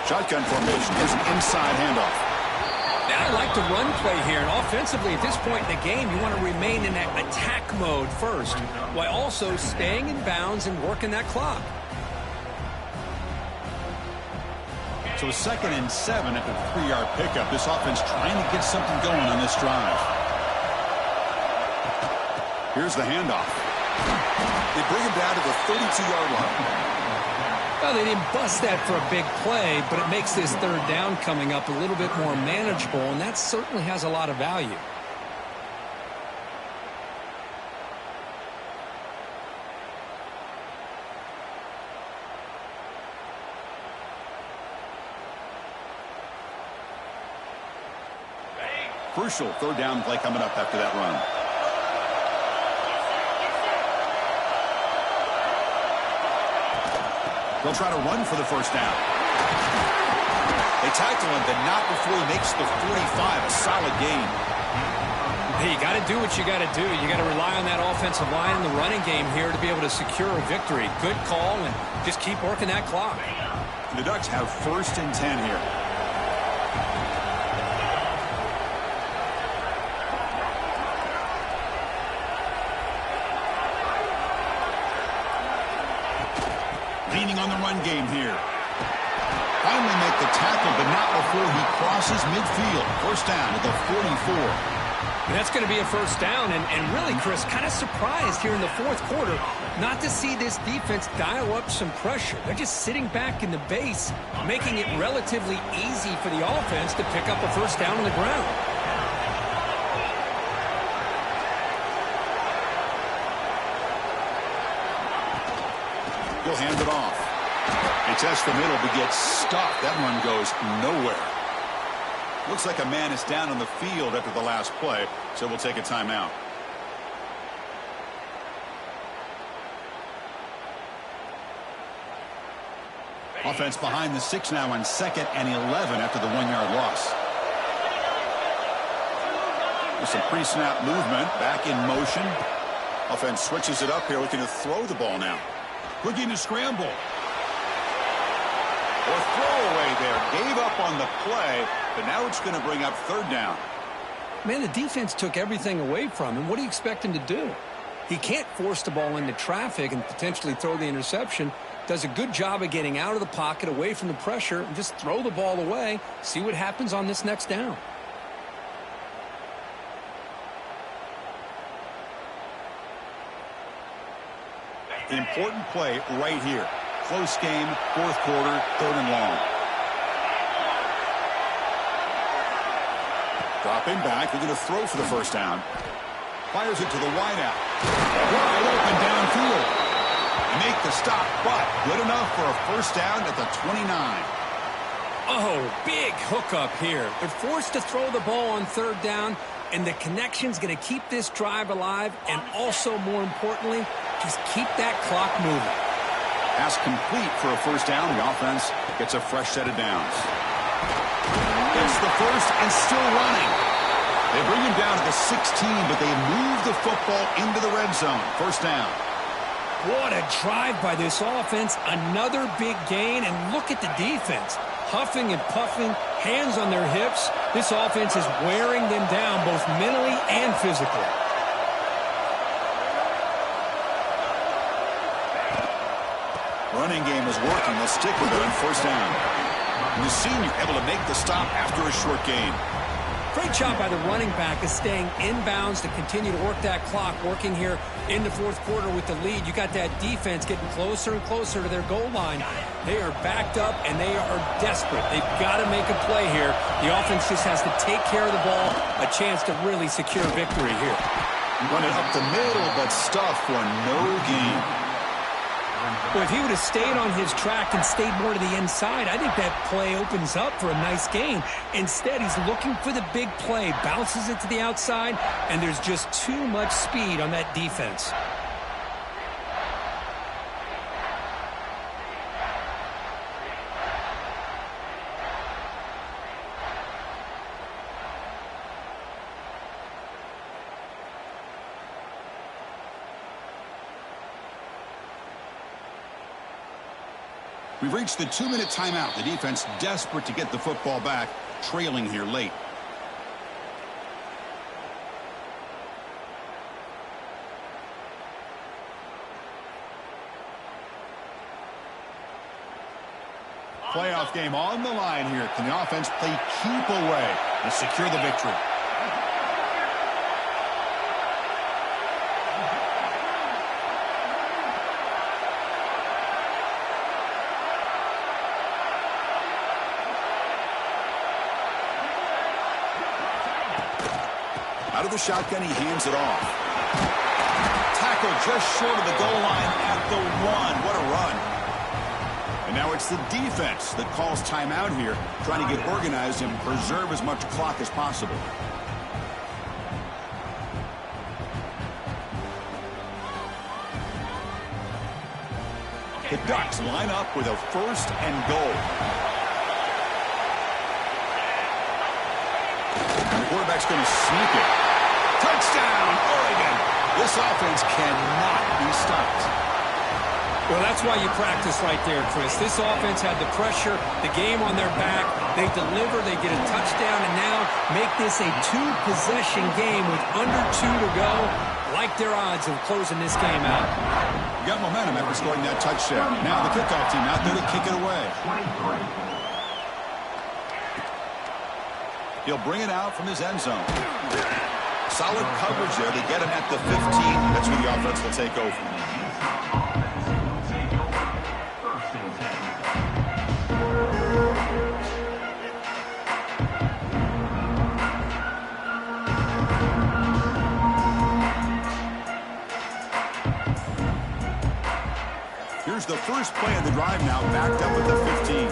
Shotgun formation. Here's an inside handoff. I like the run play here, and offensively at this point in the game, you want to remain in that attack mode first, while also staying in bounds and working that clock. So a 2nd and 7 after the 3-yard pickup. This offense trying to get something going on this drive. Here's the handoff. They bring him down to the 32-yard line. Well, they didn't bust that for a big play, but it makes this third down coming up a little bit more manageable, and that certainly has a lot of value. Crucial third down play coming up after that run. They'll try to run for the first down. They tackle him, but not before he makes the 45. A solid gain. Hey, you got to do what you got to do. You got to rely on that offensive line and the running game here to be able to secure a victory. Good call, and just keep working that clock. The Ducks have 1st and 10 here. Leaning on the run game here. Finally make the tackle, but not before he crosses midfield. First down at the 44. And that's going to be a first down, and really, Chris, kind of surprised here in the 4th quarter not to see this defense dial up some pressure. They're just sitting back in the base, making it relatively easy for the offense to pick up a first down on the ground. He'll hand it off. He tests the middle, but gets stopped. That run goes nowhere. Looks like a man is down on the field after the last play, so we'll take a timeout. Offense behind the 6 now on 2nd and 11 after the 1-yard loss. With some pre-snap movement, back in motion. Offense switches it up here, looking to throw the ball now. Looking to scramble. Or throwaway there. Gave up on the play, but now it's going to bring up 3rd down. Man, the defense took everything away from him. What do you expect him to do? He can't force the ball into traffic and potentially throw the interception. Does a good job of getting out of the pocket, away from the pressure, and just throw the ball away. See what happens on this next down. Important play right here. Close game, 4th quarter, 3rd and long. Dropping back, looking to throw for the first down. Fires it to the wideout. Wide open downfield. They make the stop, but good enough for a first down at the 29. Oh, big hookup here. They're forced to throw the ball on 3rd down, and the connection's going to keep this drive alive, and also, more importantly, just keep that clock moving. Pass complete for a first down. The offense gets a fresh set of downs. Gets the first and still running. They bring him down to the 16, but they move the football into the red zone. First down. What a drive by this offense. Another big gain, and look at the defense. Huffing and puffing, hands on their hips. This offense is wearing them down both mentally and physically. Running game is working. They'll stick with it on first down. And the senior able to make the stop after a short gain. Great job by the running back is staying inbounds to continue to work that clock, working here in the 4th quarter with the lead. You got that defense getting closer and closer to their goal line. They are backed up, and they are desperate. They've got to make a play here. The offense just has to take care of the ball, a chance to really secure victory here. Run it up the middle, but stuffed for no gain. Well, if he would have stayed on his track and stayed more to the inside, I think that play opens up for a nice gain. Instead, he's looking for the big play, bounces it to the outside, and there's just too much speed on that defense. We've reached the 2-minute timeout. The defense desperate to get the football back, trailing here late. Playoff game on the line here. Can the offense play keep away and secure the victory? Out of the shotgun, he hands it off. Tackle just short of the goal line at the 1. What a run. And now it's the defense that calls timeout here, trying to get organized and preserve as much clock as possible. The Ducks line up with a 1st and goal. And the quarterback's going to sneak it. Touchdown, Oregon. This offense cannot be stopped. Well, that's why you practice right there, Chris. This offense had the pressure, the game on their back. They deliver, they get a touchdown, and now make this a 2-possession game with under 2 to go. Like their odds of closing this game out. You got momentum after scoring that touchdown. Now the kickoff team out there to kick it away. He'll bring it out from his end zone. Solid coverage there. They get him at the 15. That's where the offense will take over. Here's the first play of the drive now, backed up at the 15.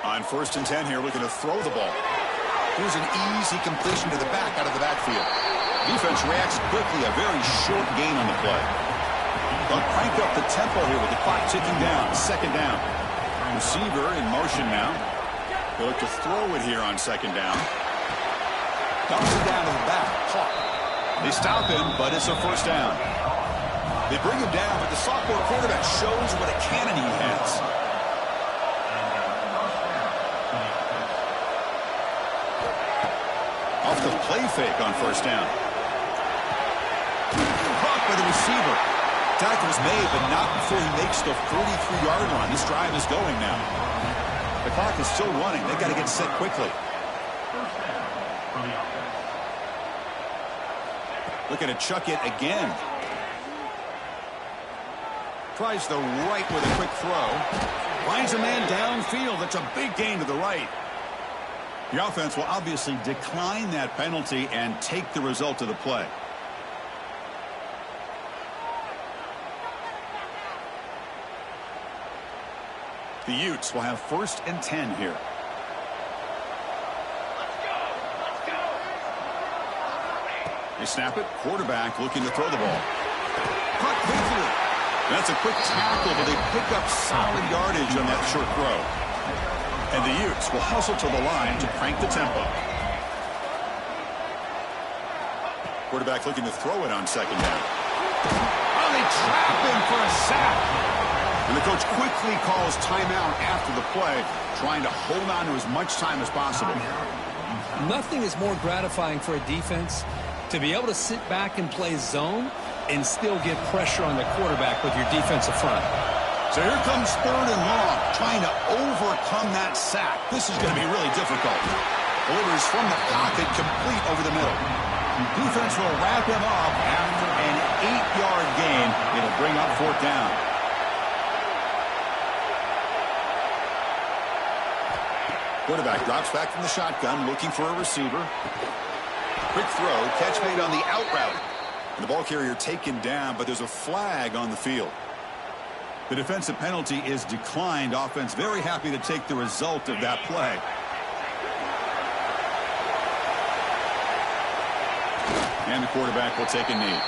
On 1st and 10 here, looking to throw the ball. Here's an easy completion to the back out of the backfield. Defense reacts quickly, a very short gain on the play. They'll crank up the tempo here with the clock ticking down. 2nd down. Receiver in motion now. They look to throw it here on 2nd down. Dumps it down to the back. Clock. They stop him, but it's a 1st down. They bring him down, but the sophomore quarterback shows what a cannon he has. Off the play fake on 1st down. Caught by the receiver. Tackle was made, but not before he makes the 43-yard line. This drive is going now. The clock is still running. They've got to get set quickly. Looking to chuck it again. Tries the right with a quick throw. Finds a man downfield. That's a big gain to the right. The offense will obviously decline that penalty and take the result of the play. The Utes will have 1st and 10 here. They snap it. Quarterback looking to throw the ball. Caught quickly. That's a quick tackle, but they pick up solid yardage on that short throw. And the Utes will hustle to the line to crank the tempo. Quarterback looking to throw it on 2nd down. Oh, they trap him for a sack. And the coach quickly calls timeout after the play, trying to hold on to as much time as possible. Nothing is more gratifying for a defense to be able to sit back and play zone and still get pressure on the quarterback with your defensive front. So here comes 3rd and long, trying to overcome that sack. This is going to be really difficult. Delivers from the pocket, complete over the middle. Defense will wrap him up after an 8-yard gain. It'll bring up 4th down. Quarterback drops back from the shotgun, looking for a receiver. Quick throw, catch made on the out route. And the ball carrier taken down, but there's a flag on the field. The defensive penalty is declined. Offense very happy to take the result of that play. And the quarterback will take a knee.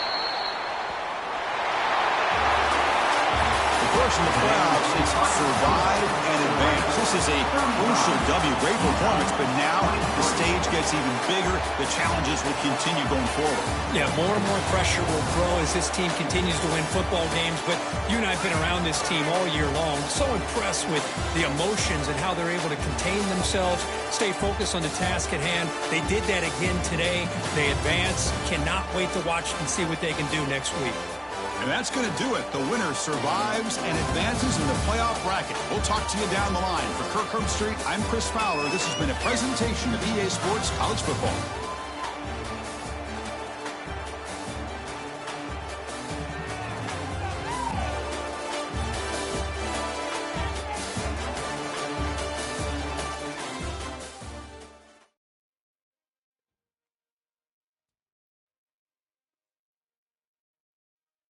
The course in the playoffs is survive and advance. This is a crucial W. Great performance, but now the stage gets even bigger. The challenges will continue going forward. Yeah, more and more pressure will grow as this team continues to win football games. But you and I have been around this team all year long. So impressed with the emotions and how they're able to contain themselves, stay focused on the task at hand. They did that again today. They advance. Cannot wait to watch and see what they can do next week. And that's going to do it. The winner survives and advances in the playoff bracket. We'll talk to you down the line. For Kirk Herbstreit, I'm Chris Fowler. This has been a presentation of EA Sports College Football.